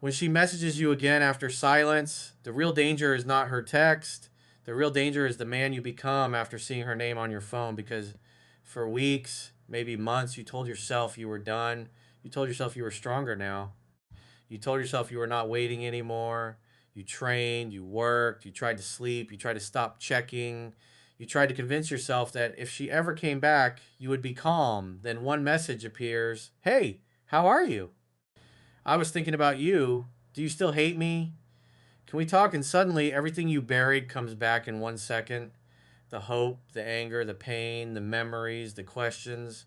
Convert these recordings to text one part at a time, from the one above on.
When she messages you again after silence, the real danger is not her text. The real danger is the man you become after seeing her name on your phone, because for weeks, maybe months, you told yourself you were done. You told yourself you were stronger now. You told yourself you were not waiting anymore. You trained, you worked, you tried to sleep, you tried to stop checking. You tried to convince yourself that if she ever came back, you would be calm. Then one message appears: "Hey, how are you? I was thinking about you. Do you still hate me? Can we talk?" And suddenly, everything you buried comes back in 1 second: the hope, the anger, the pain, the memories, the questions.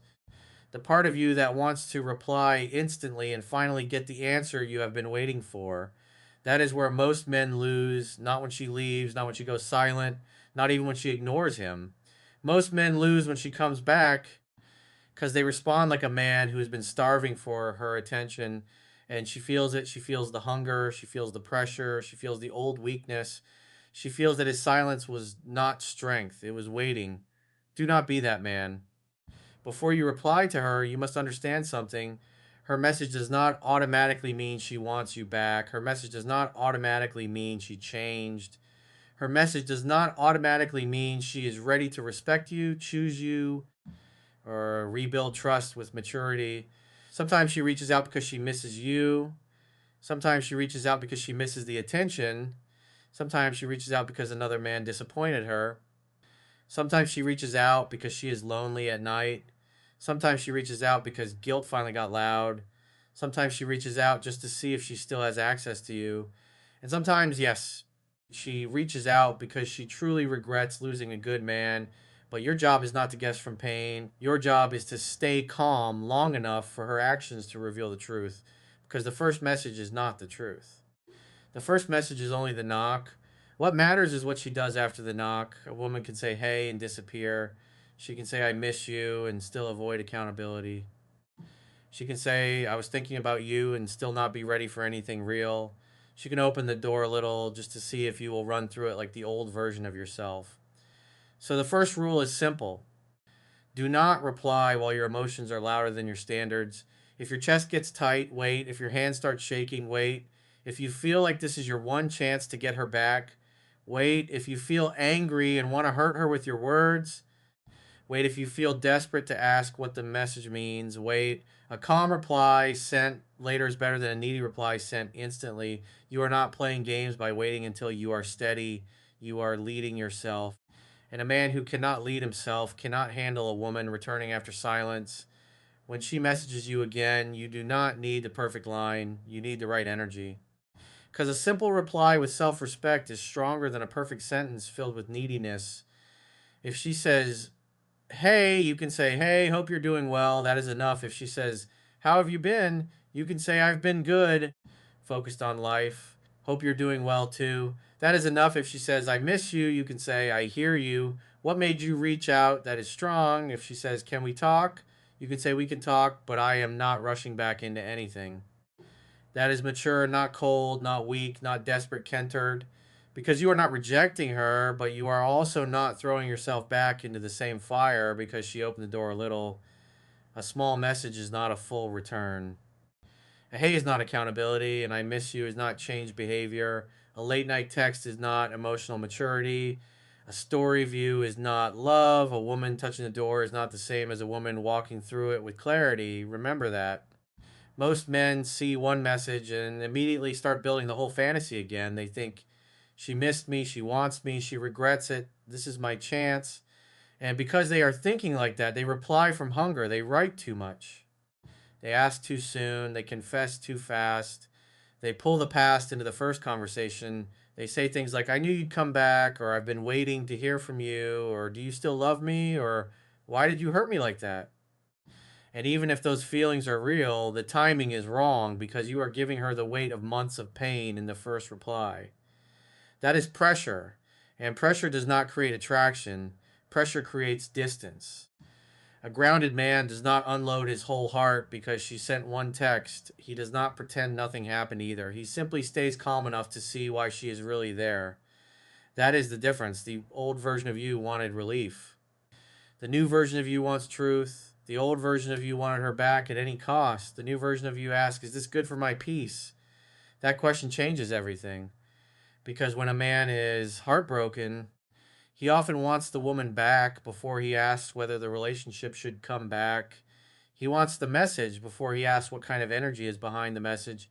The part of you that wants to reply instantly and finally get the answer you have been waiting for. That is where most men lose, not when she leaves, not when she goes silent, not even when she ignores him. Most men lose when she comes back because they respond like a man who has been starving for her attention, and she feels it. She feels the hunger, she feels the pressure, she feels the old weakness. She feels that his silence was not strength, it was waiting. Do not be that man. Before you reply to her, you must understand something. Her message does not automatically mean she wants you back. Her message does not automatically mean she changed. Her message does not automatically mean she is ready to respect you, choose you, or rebuild trust with maturity. Sometimes she reaches out because she misses you. Sometimes she reaches out because she misses the attention. Sometimes she reaches out because another man disappointed her. Sometimes she reaches out because she is lonely at night. Sometimes she reaches out because guilt finally got loud. Sometimes she reaches out just to see if she still has access to you. And sometimes, yes, she reaches out because she truly regrets losing a good man. But your job is not to guess from pain. Your job is to stay calm long enough for her actions to reveal the truth. Because the first message is not the truth. The first message is only the knock. What matters is what she does after the knock. A woman can say hey and disappear. She can say I miss you and still avoid accountability. She can say I was thinking about you and still not be ready for anything real. She can open the door a little just to see if you will run through it like the old version of yourself. So the first rule is simple: do not reply while your emotions are louder than your standards. If your chest gets tight, wait. If your hands start shaking, wait. If you feel like this is your one chance to get her back, wait. If you feel angry and want to hurt her with your words, wait. If you feel desperate to ask what the message means, wait. A calm reply sent later is better than a needy reply sent instantly. You are not playing games by waiting until you are steady. You are leading yourself. And a man who cannot lead himself cannot handle a woman returning after silence. When she messages you again, you do not need the perfect line, you need the right energy. Because a simple reply with self respect is stronger than a perfect sentence filled with neediness. If she says, hey, you can say, hey, hope you're doing well. That is enough. If she says, how have you been? You can say, I've been good, focused on life. Hope you're doing well too. That is enough. If she says, I miss you, you can say, I hear you. What made you reach out? That is strong. If she says, can we talk? You can say, we can talk, but I am not rushing back into anything. That is mature, not cold, not weak, not desperate, Kentard. Because you are not rejecting her, but you are also not throwing yourself back into the same fire because she opened the door a little. A small message is not a full return. A hey is not accountability, and I miss you is not change behavior. A late night text is not emotional maturity. A story view is not love. A woman touching the door is not the same as a woman walking through it with clarity. Remember that. Most men see one message and immediately start building the whole fantasy again. They think, she missed me, she wants me, she regrets it, this is my chance. And because they are thinking like that, they reply from hunger. They write too much. They ask too soon. They confess too fast. They pull the past into the first conversation. They say things like, I knew you'd come back, or I've been waiting to hear from you, or do you still love me, or why did you hurt me like that? And even if those feelings are real, the timing is wrong because you are giving her the weight of months of pain in the first reply. That is pressure. And pressure does not create attraction, pressure creates distance. A grounded man does not unload his whole heart because she sent one text. He does not pretend nothing happened either. He simply stays calm enough to see why she is really there. That is the difference. The old version of you wanted relief. The new version of you wants truth. The old version of you wanted her back at any cost. The new version of you asks, is this good for my peace? That question changes everything because when a man is heartbroken, he often wants the woman back before he asks whether the relationship should come back. He wants the message before he asks what kind of energy is behind the message.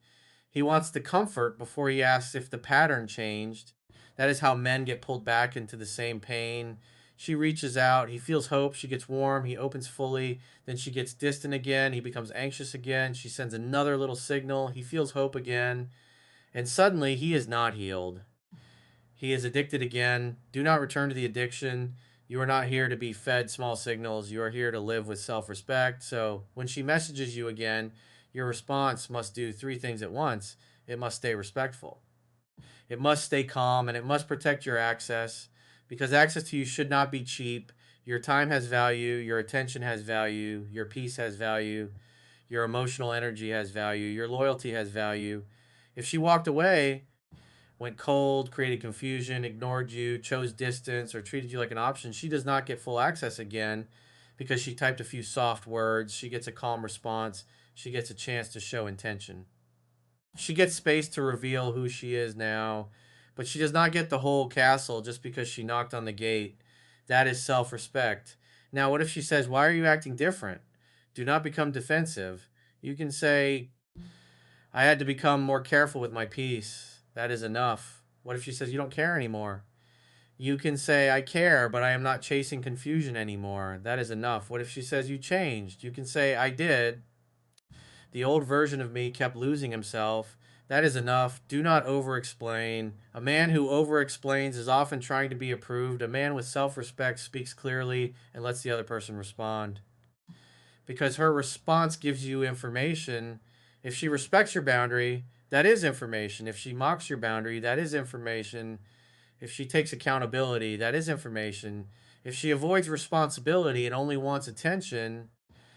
He wants the comfort before he asks if the pattern changed. That is how men get pulled back into the same pain. She reaches out, he feels hope, she gets warm, he opens fully, then she gets distant again, he becomes anxious again, she sends another little signal, he feels hope again, and suddenly he is not healed. He is addicted again. Do not return to the addiction. You are not here to be fed small signals. You are here to live with self respect. So when she messages you again, your response must do three things at once. It must stay respectful, it must stay calm, and it must protect your access because access to you should not be cheap. Your time has value. Your attention has value. Your peace has value. Your emotional energy has value. Your loyalty has value. If she walked away, went cold, created confusion, ignored you, chose distance, or treated you like an option, she does not get full access again because she typed a few soft words. She gets a calm response. She gets a chance to show intention. She gets space to reveal who she is now, but she does not get the whole castle just because she knocked on the gate. That is self respect. Now, what if she says, "Why are you acting different?" Do not become defensive. You can say, "I had to become more careful with my peace." That is enough. What if she says, "You don't care anymore?" You can say, "I care, but I am not chasing confusion anymore." That is enough. What if she says, "You changed?" You can say, "I did. The old version of me kept losing himself." That is enough. Do not over explain. A man who over explains is often trying to be approved. A man with self respect speaks clearly and lets the other person respond because her response gives you information. If she respects your boundary, that is information. If she mocks your boundary, that is information. If she takes accountability, that is information. If she avoids responsibility and only wants attention,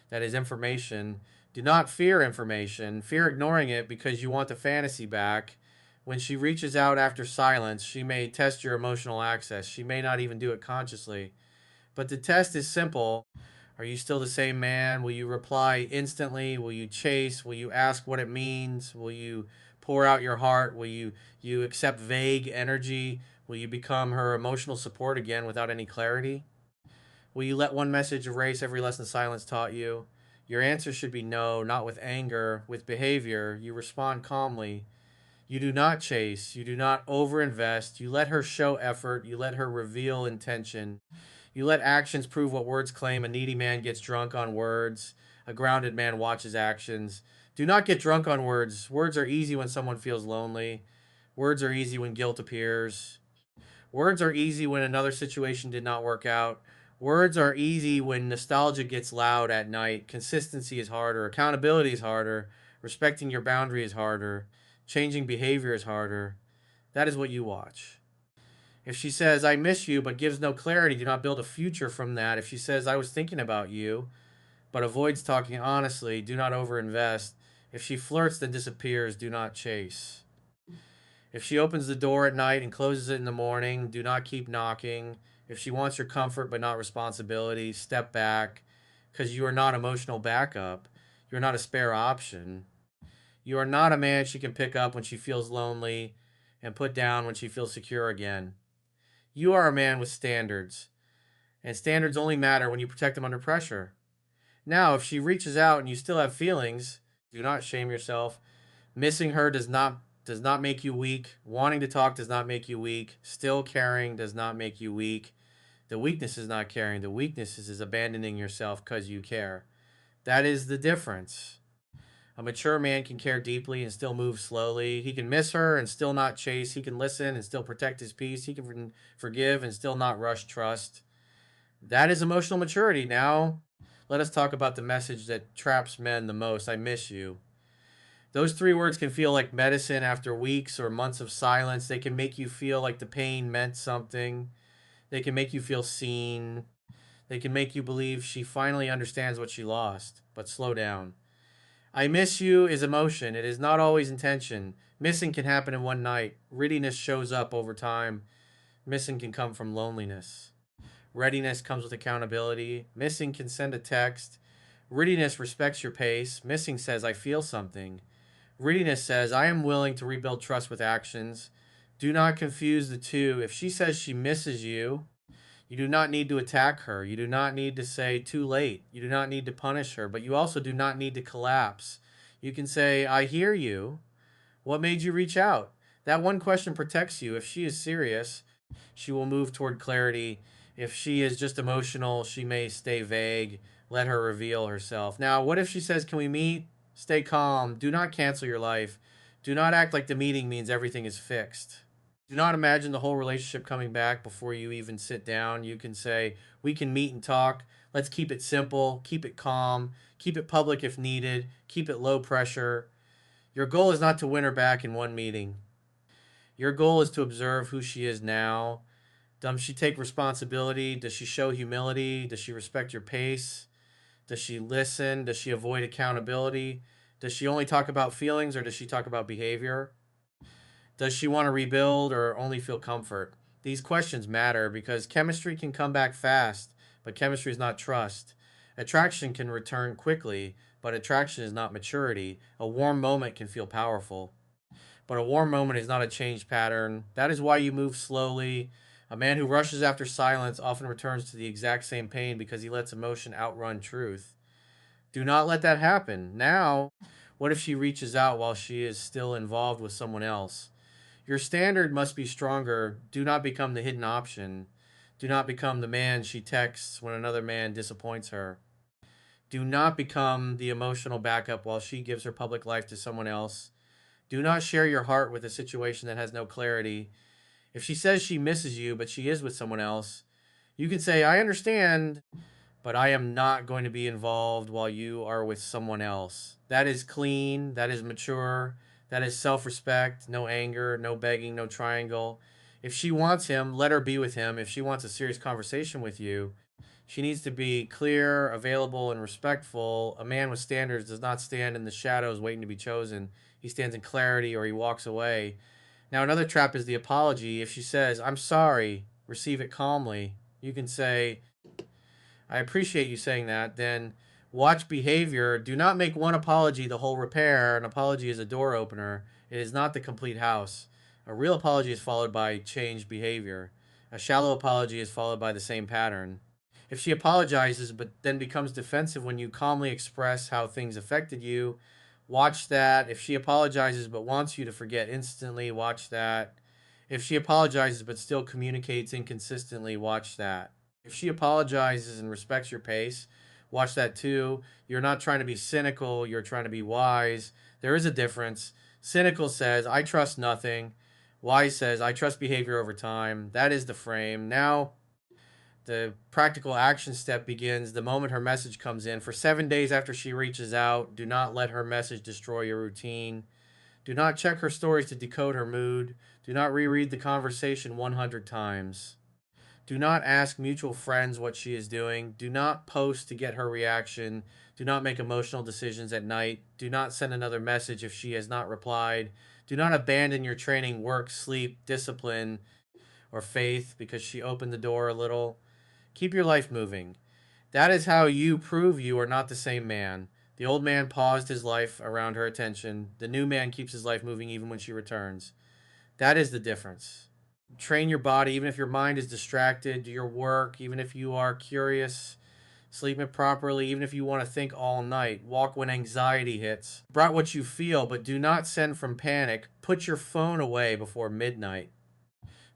that is information. Do not fear information. Fear ignoring it because you want the fantasy back. When she reaches out after silence, she may test your emotional access. She may not even do it consciously. But the test is simple. Are you still the same man? Will you reply instantly? Will you chase? Will you ask what it means? Will you pour out your heart? Will you accept vague energy? Will you become her emotional support again without any clarity? Will you let one message erase every lesson silence taught you? Your answer should be no, not with anger, with behavior. You respond calmly. You do not chase. You do not overinvest. You let her show effort. You let her reveal intention. You let actions prove what words claim. A needy man gets drunk on words. A grounded man watches actions. Do not get drunk on words. Words are easy when someone feels lonely. Words are easy when guilt appears. Words are easy when another situation did not work out. Words are easy when nostalgia gets loud at night. Consistency is harder. Accountability is harder. Respecting your boundary is harder. Changing behavior is harder. That is what you watch. If she says, "I miss you," but gives no clarity, do not build a future from that. If she says, "I was thinking about you," but avoids talking honestly, do not overinvest. If she flirts, then disappears, do not chase. If she opens the door at night and closes it in the morning, do not keep knocking. If she wants your comfort but not responsibility, step back because you are not emotional backup. You're not a spare option. You are not a man she can pick up when she feels lonely and put down when she feels secure again. You are a man with standards, and standards only matter when you protect them under pressure. Now, if she reaches out and you still have feelings, do not shame yourself. Missing her does not make you weak. Wanting to talk does not make you weak. Still caring does not make you weak. The weakness is not caring. The weakness is abandoning yourself because you care. That is the difference. A mature man can care deeply and still move slowly. He can miss her and still not chase. He can listen and still protect his peace. He can forgive and still not rush trust. That is emotional maturity. Now, let us talk about the message that traps men the most. I miss you. Those three words can feel like medicine after weeks or months of silence. They can make you feel like the pain meant something. They can make you feel seen. They can make you believe she finally understands what she lost. But slow down. "I miss you" is emotion. It is not always intention. Missing can happen in one night. Readiness shows up over time. Missing can come from loneliness. Readiness comes with accountability. Missing can send a text. Readiness respects your pace. Missing says, "I feel something." Neediness says, I am willing to rebuild trust with actions. Do not confuse the two. If she says she misses you, you do not need to attack her. You do not need to say too late. You do not need to punish her, but you also do not need to collapse. You can say, I hear you. What made you reach out? That one question protects you. If she is serious, she will move toward clarity. If she is just emotional, she may stay vague. Let her reveal herself. Now, what if she says, can we meet? Stay calm. Do not cancel your life. Do not act like the meeting means everything is fixed. Do not imagine the whole relationship coming back before you even sit down. You can say, we can meet and talk. Let's keep it simple, keep it calm, keep it public if needed, keep it low pressure. Your goal is not to win her back in one meeting. Your goal is to observe who she is now. Does she take responsibility? Does she show humility? Does she respect your pace? Does she listen? Does she avoid accountability? Does she only talk about feelings or does she talk about behavior? Does she want to rebuild or only feel comfort? These questions matter because chemistry can come back fast, but chemistry is not trust. Attraction can return quickly, but attraction is not maturity. A warm moment can feel powerful, but a warm moment is not a change pattern. That is why you move slowly. A man who rushes after silence often returns to the exact same pain because he lets emotion outrun truth. Do not let that happen. Now, what if she reaches out while she is still involved with someone else? Your standard must be stronger. Do not become the hidden option. Do not become the man she texts when another man disappoints her. Do not become the emotional backup while she gives her public life to someone else. Do not share your heart with a situation that has no clarity. If she says she misses you, but she is with someone else, you can say, I understand, but I am not going to be involved while you are with someone else. That is clean. That is mature. That is self respect. No anger, no begging, no triangle. If she wants him, let her be with him. If she wants a serious conversation with you, she needs to be clear, available, and respectful. A man with standards does not stand in the shadows waiting to be chosen. He stands in clarity or he walks away. Now, another trap is the apology. If she says, I'm sorry, receive it calmly. You can say, I appreciate you saying that. Then watch behavior. Do not make one apology the whole repair. An apology is a door opener, it is not the complete house. A real apology is followed by changed behavior. A shallow apology is followed by the same pattern. If she apologizes but then becomes defensive when you calmly express how things affected you, watch that. If she apologizes but wants you to forget instantly, watch that. If she apologizes but still communicates inconsistently, watch that. If she apologizes and respects your pace, watch that too. You're not trying to be cynical, you're trying to be wise. There is a difference. Cynical says, I trust nothing. Wise says, I trust behavior over time. That is the frame. Now, the practical action step begins the moment her message comes in. For 7 days after she reaches out, do not let her message destroy your routine. Do not check her stories to decode her mood. Do not reread the conversation 100 times. Do not ask mutual friends what she is doing. Do not post to get her reaction. Do not make emotional decisions at night. Do not send another message if she has not replied. Do not abandon your training, work, sleep, discipline, or faith because she opened the door a little. Keep your life moving. That is how you prove you are not the same man. The old man paused his life around her attention. The new man keeps his life moving even when she returns. That is the difference. Train your body, even if your mind is distracted. Do your work, even if you are curious. Sleep it properly, even if you want to think all night. Walk when anxiety hits. Write what you feel, but do not send from panic. Put your phone away before midnight.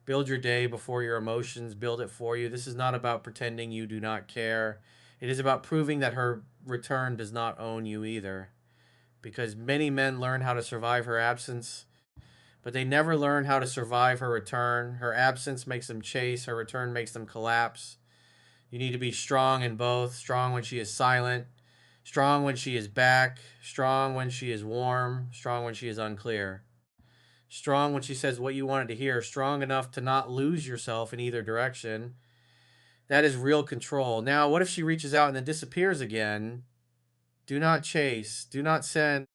Build your day before your emotions build it for you. This is not about pretending you do not care. It is about proving that her return does not own you either. Because many men learn how to survive her absence, but they never learn how to survive her return. Her absence makes them chase, her return makes them collapse. You need to be strong in both, strong when she is silent, strong when she is back, strong when she is warm, strong when she is unclear. Strong when she says what you wanted to hear, strong enough to not lose yourself in either direction. That is real control. Now, what if she reaches out and then disappears again? Do not chase. Do not send,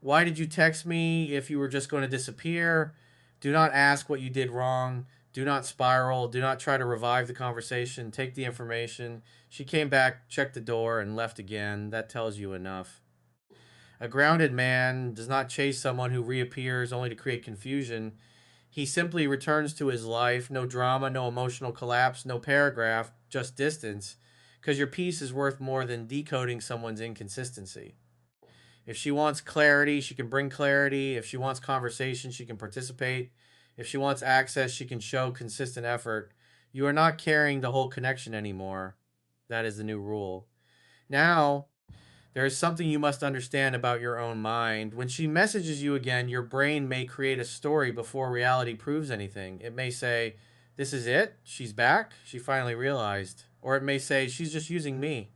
why did you text me if you were just going to disappear? Do not ask what you did wrong. Do not spiral. Do not try to revive the conversation. Take the information. She came back, checked the door, and left again. That tells you enough. A grounded man does not chase someone who reappears only to create confusion. He simply returns to his life. No drama, no emotional collapse, no paragraph, just distance. Because your peace is worth more than decoding someone's inconsistency. If she wants clarity, she can bring clarity. If she wants conversation, she can participate. If she wants access, she can show consistent effort. You are not carrying the whole connection anymore. That is the new rule. Now, there is something you must understand about your own mind. When she messages you again, your brain may create a story before reality proves anything. It may say, "This is it. She's back. She finally realized." Or it may say, "She's just using me.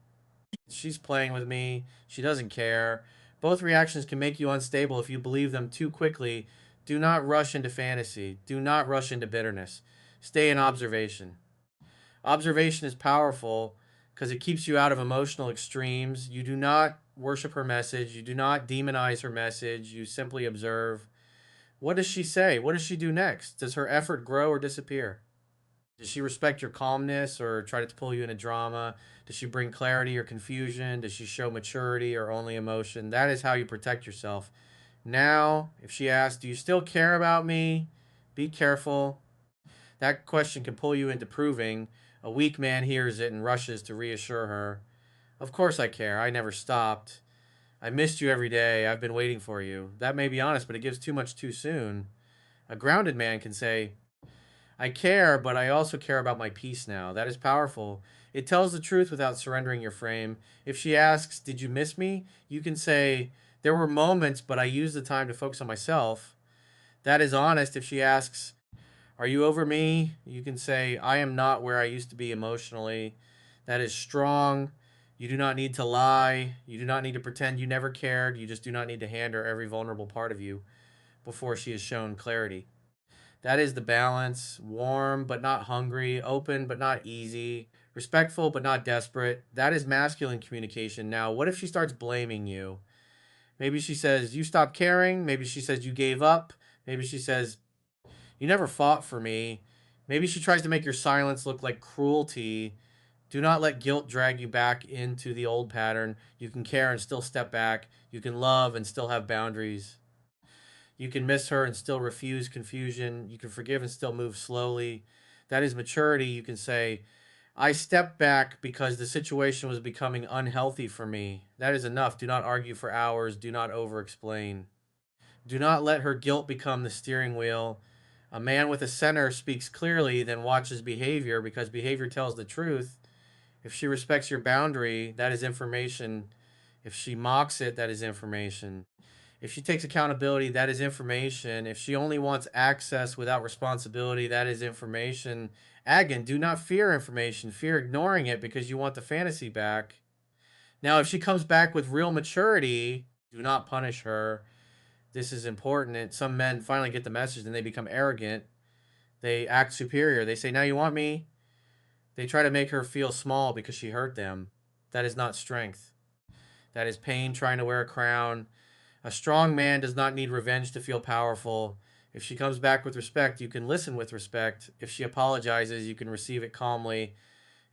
She's playing with me. She doesn't care." Both reactions can make you unstable if you believe them too quickly. Do not rush into fantasy. Do not rush into bitterness. Stay in observation. Observation is powerful because it keeps you out of emotional extremes. You do not worship her message. You do not demonize her message. You simply observe. What does she say? What does she do next? Does her effort grow or disappear? Does she respect your calmness or try to pull you into drama? Does she bring clarity or confusion? Does she show maturity or only emotion? That is how you protect yourself. Now, if she asks, "Do you still care about me?" Be careful. That question can pull you into proving. A weak man hears it and rushes to reassure her. "Of course I care. I never stopped. I missed you every day. I've been waiting for you." That may be honest, but it gives too much too soon. A grounded man can say, "I care, but I also care about my peace now." That is powerful. It tells the truth without surrendering your frame. If she asks, "Did you miss me?" you can say, "There were moments, but I used the time to focus on myself." That is honest. If she asks, "Are you over me?" you can say, "I am not where I used to be emotionally." That is strong. You do not need to lie. You do not need to pretend you never cared. You just do not need to hand her every vulnerable part of you before she has shown clarity. That is the balance. Warm but not hungry, open but not easy, respectful but not desperate. That is masculine communication. Now, what if she starts blaming you? Maybe she says, "You stopped caring." Maybe she says, "You gave up." Maybe she says, "You never fought for me." Maybe she tries to make your silence look like cruelty. Do not let guilt drag you back into the old pattern. You can care and still step back. You can love and still have boundaries. You can miss her and still refuse confusion. You can forgive and still move slowly. That is maturity. You can say, "I stepped back because the situation was becoming unhealthy for me." That is enough. Do not argue for hours. Do not over explain. Do not let her guilt become the steering wheel. A man with a center speaks clearly, then watches behavior because behavior tells the truth. If she respects your boundary, that is information. If she mocks it, that is information. If she takes accountability, that is information. If she only wants access without responsibility, that is information. Again, do not fear information. Fear ignoring it because you want the fantasy back. Now, if she comes back with real maturity, do not punish her. This is important. And some men finally get the message and they become arrogant. They act superior. They say, "Now you want me?" They try to make her feel small because she hurt them. That is not strength. That is pain trying to wear a crown. A strong man does not need revenge to feel powerful. If she comes back with respect, you can listen with respect. If she apologizes, you can receive it calmly.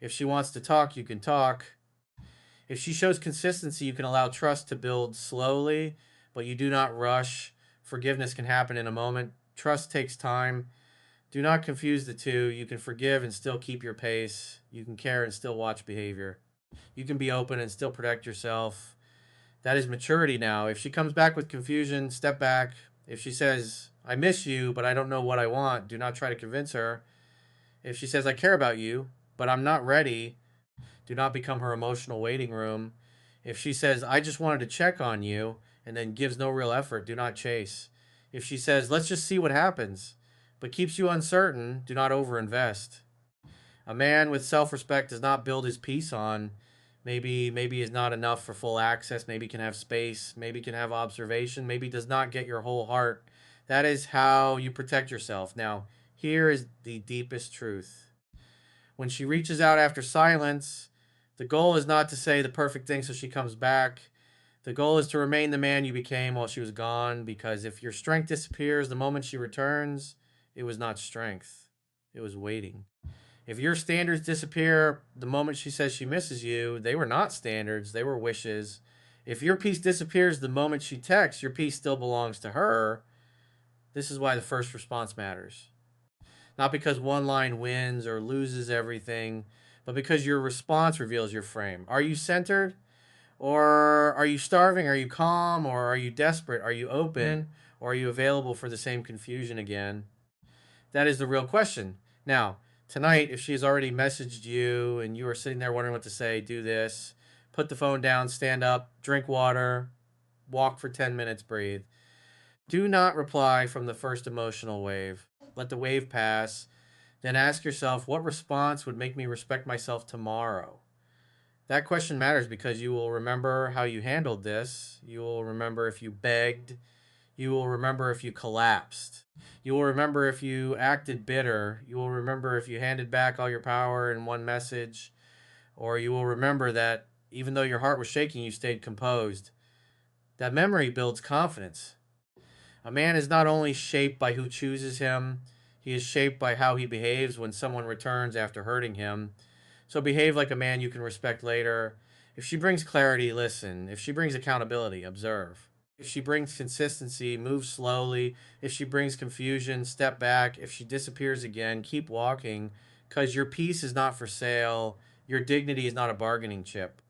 If she wants to talk, you can talk. If she shows consistency, you can allow trust to build slowly, but you do not rush. Forgiveness can happen in a moment. Trust takes time. Do not confuse the two. You can forgive and still keep your pace. You can care and still watch behavior. You can be open and still protect yourself. That is maturity now. If she comes back with confusion, step back. If she says, "I miss you, but I don't know what I want," do not try to convince her. If she says, "I care about you, but I'm not ready," do not become her emotional waiting room. If she says, "I just wanted to check on you," and then gives no real effort, do not chase. If she says, "Let's just see what happens," but keeps you uncertain, do not overinvest. A man with self-respect does not build his peace on maybe is not enough for full access, maybe can have space, maybe can have observation, maybe does not get your whole heart. That is how you protect yourself. Now, here is the deepest truth. When she reaches out after silence, the goal is not to say the perfect thing so she comes back. The goal is to remain the man you became while she was gone, because if your strength disappears the moment she returns, it was not strength. It was waiting. If your standards disappear the moment she says she misses you, they were not standards, they were wishes. If your peace disappears the moment she texts, your peace still belongs to her. This is why the first response matters. Not because one line wins or loses everything, but because your response reveals your frame. Are you centered? Or are you starving? Are you calm? Or are you desperate? Are you open? Or are you available for the same confusion again? That is the real question. Now, tonight, if she's already messaged you and you are sitting there wondering what to say, do this. Put the phone down, stand up, drink water, walk for 10 minutes, breathe. Do not reply from the first emotional wave. Let the wave pass. Then ask yourself, what response would make me respect myself tomorrow? That question matters because you will remember how you handled this. You will remember if you begged. You will remember if you collapsed. You will remember if you acted bitter. You will remember if you handed back all your power in one message. Or you will remember that even though your heart was shaking, you stayed composed. That memory builds confidence. A man is not only shaped by who chooses him, he is shaped by how he behaves when someone returns after hurting him. So behave like a man you can respect later. If she brings clarity, listen. If she brings accountability, observe. If she brings consistency, move slowly. If she brings confusion, step back. If she disappears again, keep walking. Because your peace is not for sale. Your dignity is not a bargaining chip.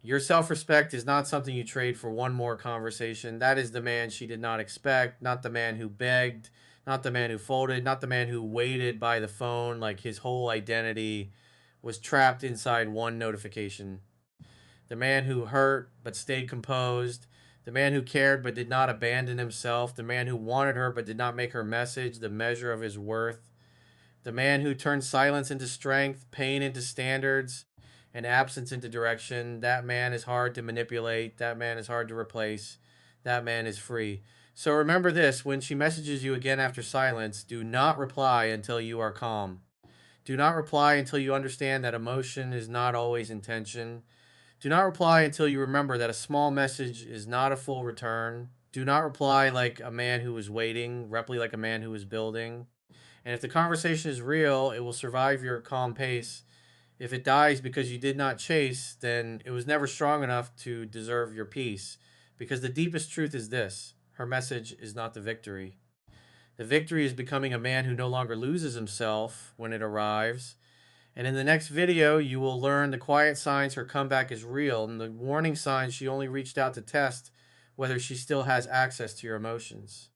Your self respect is not something you trade for one more conversation. That is the man she did not expect, not the man who begged, not the man who folded, not the man who waited by the phone like his whole identity was trapped inside one notification. The man who hurt but stayed composed. The man who cared but did not abandon himself. The man who wanted her but did not make her message the measure of his worth. The man who turned silence into strength, pain into standards, and absence into direction. That man is hard to manipulate. That man is hard to replace. That man is free. So remember this, when she messages you again after silence, do not reply until you are calm. Do not reply until you understand that emotion is not always intention. Do not reply until you remember that a small message is not a full return. Do not reply like a man who is waiting, reply like a man who is building. And if the conversation is real, it will survive your calm pace. If it dies because you did not chase, then it was never strong enough to deserve your peace. Because the deepest truth is this: her message is not the victory. The victory is becoming a man who no longer loses himself when it arrives. And in the next video, you will learn the quiet signs her comeback is real and the warning signs she only reached out to test whether she still has access to your emotions.